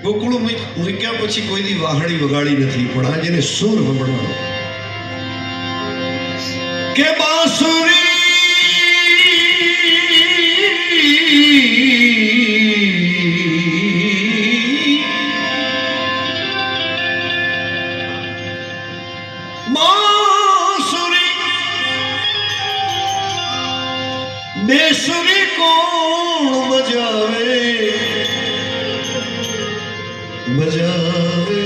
ગોકુળ મૂક્યા પછી કોઈ દી વાહણી વગાડી નથી, પણ આજે એને સૂર સંભળવાનો કે બાંસુરી બેસુરી કોણ બજાવે બજાવે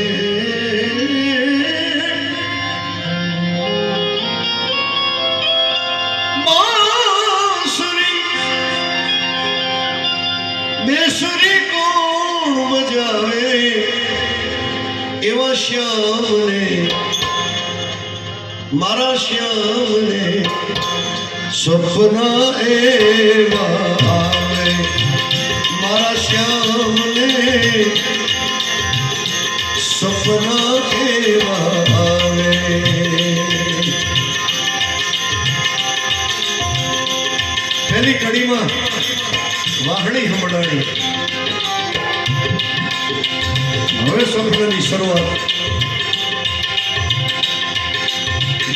બાંસુરી બેસુરી કોણ બજાવે એવા શ્યામને મારા શ્યામને સપના એવા આવે મારા શ્યામને સપના એવા આવે પહેલી કડીમાં વાહણી સંભળાણી, હવે સપનાની શરૂઆત.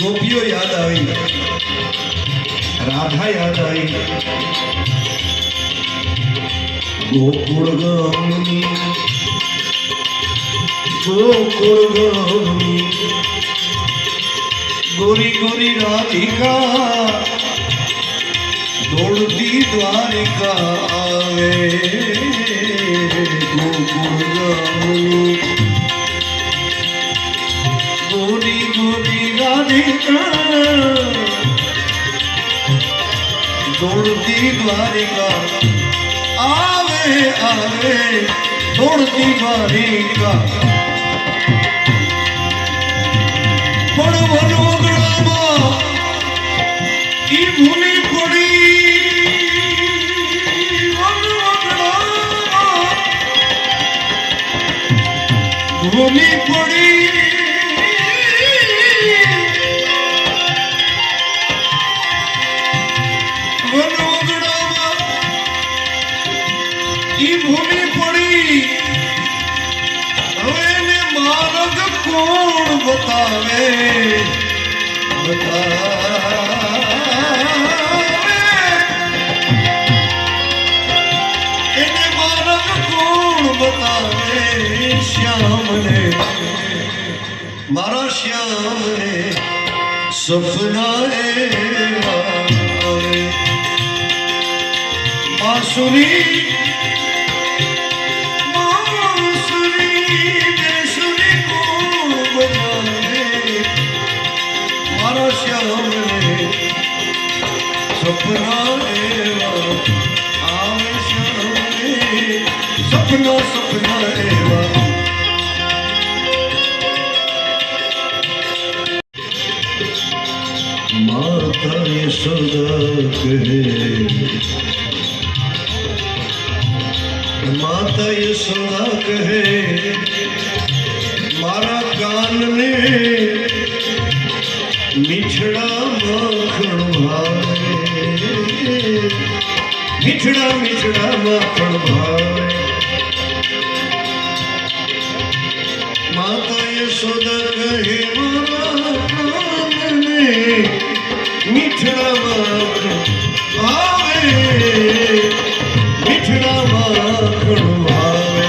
ગોપીઓ યાદ આવી, રાધા યાદ આવી, ગોકુળ ગામની ગોરી ગોરી રાધિકા દોડતી દ્વારિકા આવે. ગોકુળ ગામની ગોરી ગોરી રાધિકા દોડતી દ્વારિકા આવે આવે દોડતી દ્વારિકા. પણ વનોગડામાં ઈ ભૂલી પડી, વનોગડામાં ભૂલી પડી ભૂલી પડી. હવે એને માર્ગ કોણ બતાવે એને માર્ગ કોણ બતાવે. શ્યામને મારા શ્યામને સપના એવા આવે. બાંસુરી સપના એવા આવે શ્યામને સપના સપના એવા. માતા યશોદા કહે, માતા યશોદા કહે મારા કાનને મીઠડા માખણ ભાવે, મીઠડા મીઠડા માખણ ભાવે. માતા યશોદા કહે મારા કાનને મીઠડા માખણ ભાવે, મીઠડા માખણ ભાવે.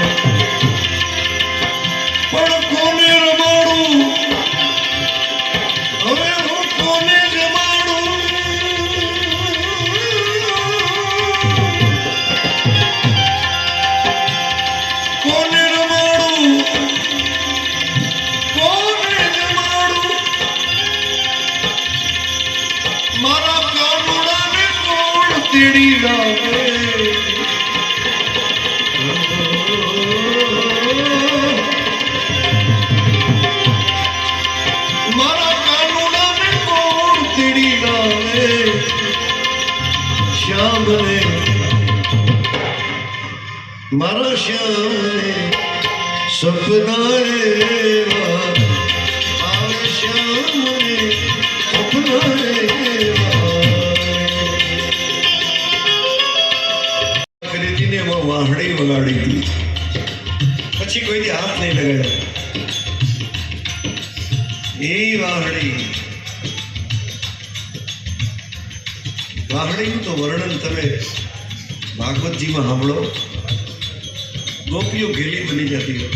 પણ કોને રમાડું હવે હું કોને જમાડું. કોને રમાડું કોને જમાડું. મારા કાનુડાને કોણ તેડી લાવે. મારા કાનુડાને કોણ તેડી લાવે. શ્યામને મારા શ્યામને સપના એવા આવે. શ્યામને સપના એવા. વાહણી વગાડી હતી. પછી કોઈ દી હાથ નહીં લગાડ્યો. એ વાહડી, વાહડીનું તો વર્ણન તમે ભાગવતજીમાં સાંભળો. ગોપીઓ ઘેલી બની જતી હોય,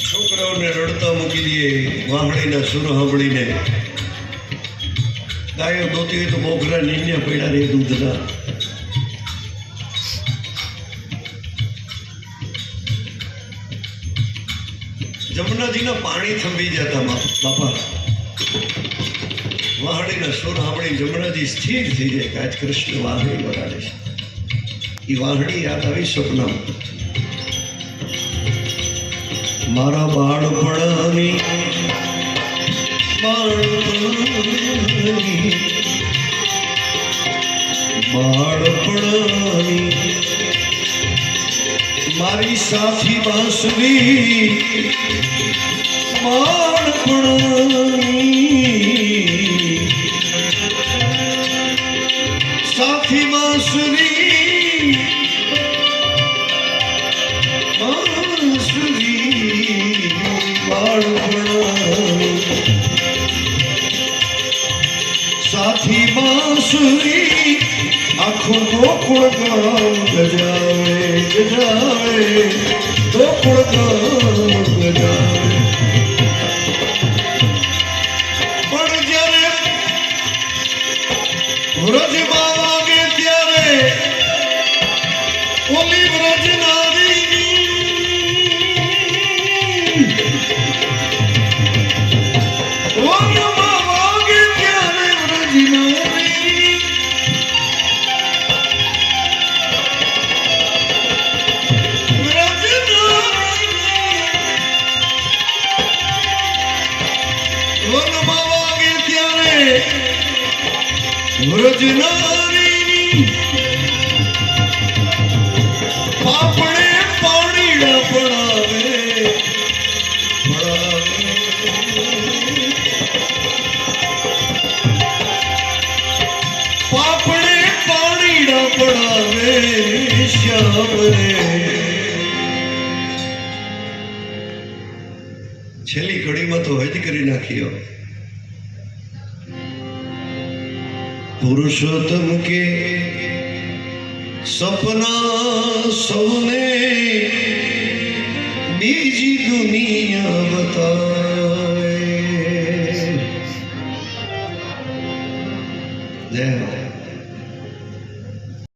છોકરાઓને રડતા મૂકી દે વાહડીના સુર સાંભળીને. ગાયો દોતી હોય તો મોગરા નીન્યા પડ્યા રે દૂધના. જમુનાજીના પાણી થંભી જતા બાપા. વાહડીના સુર સાંભળી જમુનાજી સ્થિર થઈ જાય કે આજ કૃષ્ણ વાહડી વગાડે છે. એ વાહડી યાદ આવી સ્વપ્ન. મારા બાળપણની બાળપણની મારી સાથી બાંસુરી બાળપણની સાથી બાંસુરી બાંસુરી બાળપણની સાથી બાંસુરી આખું ગોકુળ ગામ ગજાવે ગજાવે ગોકુળ ગામ ગજાવે. પણ જ્યારે વ્રજમાં વાગે ત્યારે ઓલી વ્રજ નારી વનમાં વાગે ત્યારે વ્રજ નારી વ્રજનારી પાપડે પાણીડા પડાવે પાપડે પાણીડા પડાવે શ્યામ રે. છેલ્લી કડીમાં તો હજ કરી નાખ્યો. पुरुषोत्तम के सपना सौने बीजी दुनिया बता.